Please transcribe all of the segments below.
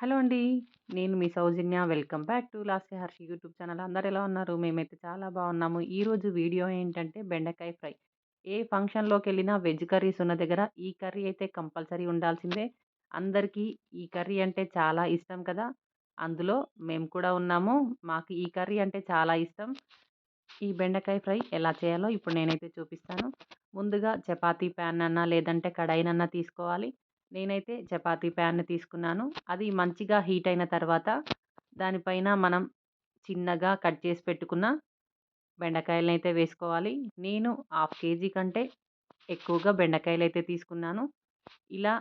Hello అండి. నేను మీ Soujanya. Welcome back to Lasya Harshi YouTube channel. అందరూ ఎలా ఉన్నారు? మేమైతే చాలా బాగున్నాము. ఈరోజు వీడియో ఏంటంటే బెండకాయ ఫ్రై. ఏ ఫంక్షన్‌లోకెళ్ళినా వెజ్ కర్రీస్ ఉన్న దగ్గర ఈ కర్రీ అయితే కంపల్సరీ ఉండాల్సిందే. అందరికీ ఈ కర్రీ అంటే చాలా ఇష్టం కదా! అందులో మేము కూడా ఉన్నాము. మాకు ఈ కర్రీ అంటే చాలా ఇష్టం. ఈ బెండకాయ ఫ్రై ఎలా చేయాలో ఇప్పుడు నేనైతే చూపిస్తాను. ముందుగా చపాతీ ప్యాన్ అన్నా లేదంటే కడాయినన్నా తీసుకోవాలి. నేనైతే చపాతీ ప్యాన్ తీసుకున్నాను. అది మంచిగా హీట్ అయిన తర్వాత దానిపైన మనం చిన్నగా కట్ చేసి పెట్టుకున్న బెండకాయలనైతే వేసుకోవాలి. నేను హాఫ్ కేజీ కంటే ఎక్కువగా బెండకాయలైతే తీసుకున్నాను. ఇలా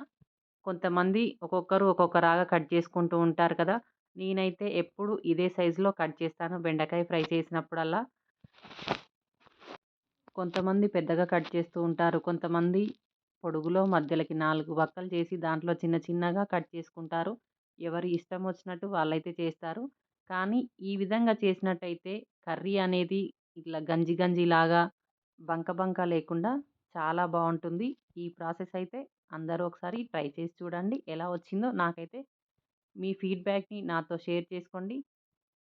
కొంతమంది ఒక్కొక్కరు ఒక్కొక్కలాగా కట్ చేసుకుంటూ ఉంటారు కదా! నేనైతే ఎప్పుడు ఇదే సైజులో కట్ చేస్తాను బెండకాయ ఫ్రై చేసినప్పుడల్లా. కొంతమంది పెద్దగా కట్ చేస్తూ ఉంటారు. కొంతమంది పొడుగులో మధ్యలకి 4 వక్కలు చేసి దాంట్లో చిన్న చిన్నగా కట్ చేసుకుంటారు. ఎవరి ఇష్టం వచ్చినట్టు వాళ్ళైతే చేస్తారు. కానీ ఈ విధంగా చేసినట్టయితే కర్రీ అనేది ఇట్లా గంజి గంజిలాగా బంక బంక లేకుండా చాలా బావుంటుంది. ఈ ప్రాసెస్ అయితే అందరూ ఒకసారి ట్రై చేసి చూడండి. ఎలా వచ్చిందో నాకైతే మీ ఫీడ్‌బ్యాక్‌ని నాతో షేర్ చేసుకోండి.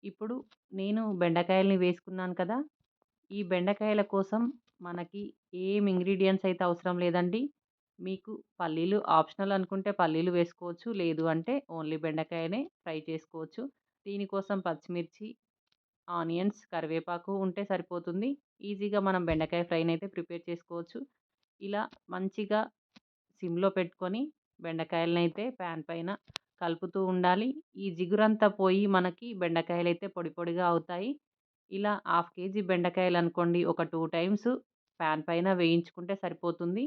ఇప్పుడు నేను బెండకాయల్ని వేసుకున్నాను కదా! ఈ బెండకాయల కోసం మనకి ఏం ఇంగ్రీడియెంట్స్ అయితే అవసరం లేదండి. మీకు పల్లీలు ఆప్షనల్ అనుకుంటే పల్లీలు వేసుకోవచ్చు. లేదు అంటే ఓన్లీ బెండకాయనే ఫ్రై చేసుకోవచ్చు. దీనికోసం పచ్చిమిర్చి, ఆనియన్స్, కరివేపాకు ఉంటే సరిపోతుంది. ఈజీగా మనం బెండకాయ ఫ్రైనైతే ప్రిపేర్ చేసుకోవచ్చు. ఇలా మంచిగా సిమ్‌లో పెట్టుకొని బెండకాయలనైతే ప్యాన్ పైన కలుపుతూ ఉండాలి. ఈ జిగురంతా పోయి మనకి బెండకాయలైతే పొడి పొడిగా అవుతాయి. ఇలా హాఫ్ కేజీ బెండకాయలనుకోండి ఒక 2 టైమ్స్ ప్యాన్ పైన వేయించుకుంటే సరిపోతుంది.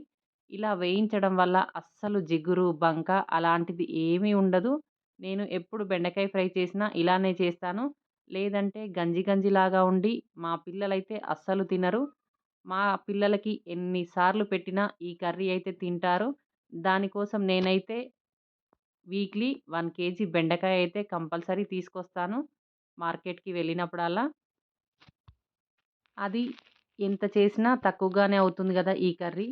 ఇలా వేయించడం వల్ల అస్సలు జిగురు, బంక అలాంటిది ఏమీ ఉండదు. నేను ఎప్పుడు బెండకాయ ఫ్రై చేసినా ఇలానే చేస్తాను. లేదంటే గంజి గంజిలాగా ఉండి మా పిల్లలైతే అస్సలు తినరు. మా పిల్లలకి ఎన్ని సార్లు పెట్టినా ఈ కర్రీ అయితే తింటారు. దానికోసం నేనైతే వీక్లీ 1 కేజీ బెండకాయ అయితే కంపల్సరీ తీసుకొస్తాను మార్కెట్‌కి వెళ్ళినప్పుడల్లా. అది ఎంత చేసినా తక్కువగానే అవుతుంది గదా! ఈ కర్రీ.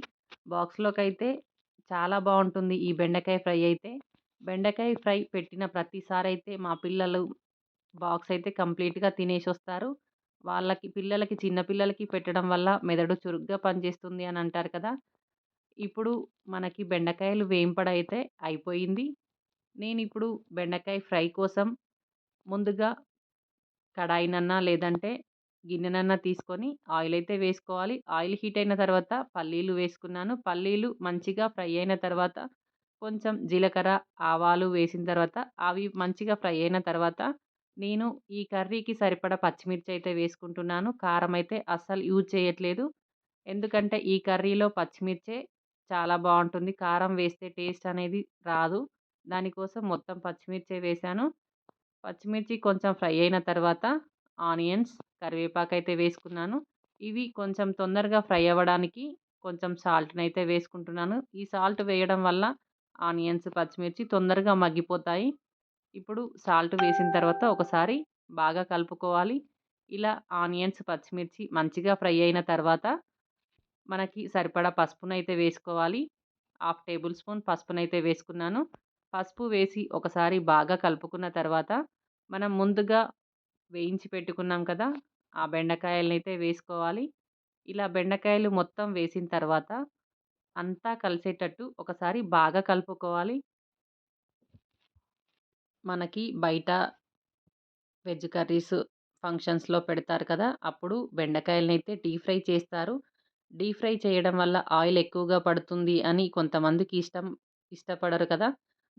బాక్స్‌లోకైతే చాలా బావుంటుంది ఈ బెండకాయ ఫ్రై అయితే. బెండకాయ ఫ్రై పెట్టిన ప్రతిసారయితే మా పిల్లలు బాక్స్ అయితే కంప్లీట్‌గా తినేసొస్తారు. వాళ్ళకి పిల్లలకి చిన్న పిల్లలకి పెట్టడం వల్ల మెదడు చురుగ్గా పనిచేస్తుంది అని అంటారు కదా! ఇప్పుడు మనకి బెండకాయలు వేంపడైతే అయిపోయింది. నేనిప్పుడు బెండకాయ ఫ్రై కోసం ముందుగా కడాయినన్నా లేదంటే గిన్నెనన్నా తీసుకొని ఆయిలైతే వేసుకోవాలి. ఆయిల్ హీట్ అయిన తర్వాత పల్లీలు వేసుకున్నాను. పల్లీలు మంచిగా ఫ్రై అయిన తర్వాత కొంచెం జీలకర్ర, ఆవాలు వేసిన తర్వాత అవి మంచిగా ఫ్రై అయిన తర్వాత నేను ఈ కర్రీకి సరిపడా పచ్చిమిర్చి అయితే వేసుకుంటున్నాను. కారం అయితే అస్సలు యూజ్ చేయట్లేదు. ఎందుకంటే ఈ కర్రీలో పచ్చిమిర్చే చాలా బావుంటుంది. కారం వేస్తే టేస్ట్ అనేది రాదు. దానికోసం మొత్తం పచ్చిమిర్చే వేశాను. పచ్చిమిర్చి కొంచెం ఫ్రై అయిన తర్వాత ఆనియన్స్, కరివేపాకైతే వేసుకున్నాను. ఇవి కొంచెం తొందరగా ఫ్రై అవ్వడానికి కొంచెం సాల్ట్‌నైతే వేసుకుంటున్నాను. ఈ సాల్ట్ వేయడం వల్ల ఆనియన్స్, పచ్చిమిర్చి తొందరగా మగ్గిపోతాయి. ఇప్పుడు సాల్ట్ వేసిన తర్వాత ఒకసారి బాగా కలుపుకోవాలి. ఇలా ఆనియన్స్, పచ్చిమిర్చి మంచిగా ఫ్రై అయిన తర్వాత మనకి సరిపడా పసుపునైతే వేసుకోవాలి. హాఫ్ టేబుల్ స్పూన్ పసుపునైతే వేసుకున్నాను. పసుపు వేసి ఒకసారి బాగా కలుపుకున్న తర్వాత మనం ముందుగా వేయించి పెట్టుకున్నాం కదా! ఆ బెండకాయలనైతే వేసుకోవాలి. ఇలా బెండకాయలు మొత్తం వేసిన తర్వాత అంతా కలిసేటట్టు ఒకసారి బాగా కలుపుకోవాలి. మనకి బయట వెజ్ కర్రీస్ ఫంక్షన్స్‌లో పెడతారు కదా! అప్పుడు బెండకాయలనైతే డీప్ ఫ్రై చేస్తారు. డీప్ ఫ్రై చేయడం వల్ల ఆయిల్ ఎక్కువగా పడుతుంది అని కొంతమందికి ఇష్టపడరు కదా!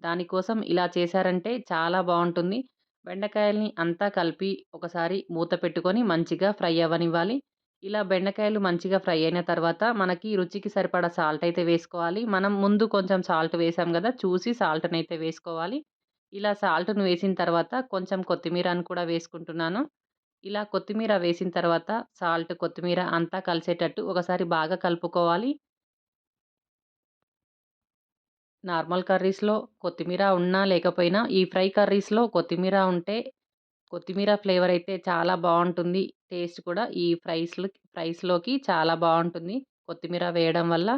దానికోసం ఇలా చేశారంటే చాలా బావుంటుంది. బెండకాయల్ని అంతా కలిపి ఒకసారి మూత పెట్టుకొని మంచిగా ఫ్రై అవ్వనివ్వాలి. ఇలా బెండకాయలు మంచిగా ఫ్రై అయిన తర్వాత మనకి రుచికి సరిపడా సాల్ట్ అయితే వేసుకోవాలి. మనం ముందు కొంచెం సాల్ట్ వేసాం గదా! చూసి సాల్ట్‌నైతే వేసుకోవాలి. ఇలా సాల్ట్‌ని వేసిన తర్వాత కొంచెం కొత్తిమీరను కూడా వేసుకుంటున్నాను. ఇలా కొత్తిమీర వేసిన తర్వాత సాల్ట్, కొత్తిమీర అంతా కలిసేటట్టు ఒకసారి బాగా కలుపుకోవాలి. నార్మల్ కర్రీస్‌లో కొత్తిమీర ఉన్నా లేకపోయినా ఈ ఫ్రై కర్రీస్‌లో కొత్తిమీర ఉంటే కొత్తిమీర ఫ్లేవర్ అయితే చాలా బావుంటుంది. టేస్ట్ కూడా ఈ ఫ్రైస్‌లోకి చాలా బావుంటుంది కొత్తిమీర వేయడం వల్ల.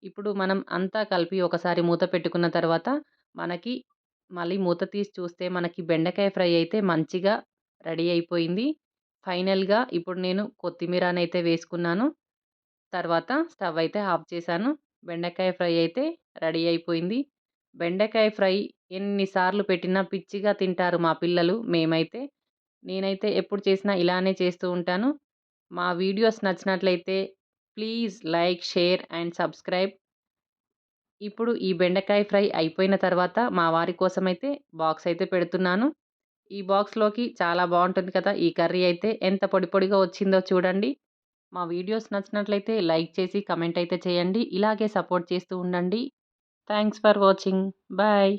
ఇప్పుడు మనం అంతా కలిపి ఒకసారి మూత పెట్టుకున్న తర్వాత మనకి మళ్ళీ మూత తీసి చూస్తే మనకి బెండకాయ ఫ్రై అయితే మంచిగా రెడీ అయిపోయింది. ఫైనల్‌గా ఇప్పుడు నేను కొత్తిమీరనైతే వేసుకున్నాను. తర్వాత స్టవ్ అయితే ఆఫ్ చేశాను. బెండకాయ ఫ్రై అయితే రెడీ అయిపోయింది. బెండకాయ ఫ్రై ఎన్ని సార్లు పెట్టినా పిచ్చిగా తింటారు మా పిల్లలు. నేనైతే ఎప్పుడు చేసినా ఇలానే చేస్తూ ఉంటాను. మా వీడియోస్ నచ్చినట్లయితే please like, share and subscribe. ఇప్పుడు ఈ బెండకాయ ఫ్రై అయిపోయిన తర్వాత మా వారి కోసమైతే బాక్స్ అయితే పెడుతున్నాను. ఈ బాక్స్‌లోకి చాలా బావుంటుంది కదా! ఈ కర్రీ అయితే ఎంత పొడి పొడిగా వచ్చిందో చూడండి. మా వీడియోస్ నచ్చినట్లయితే లైక్ చేసి కామెంట్ అయితే చేయండి. ఇలాగే సపోర్ట్ చేస్తూ ఉండండి. Thanks for watching. బాయ్.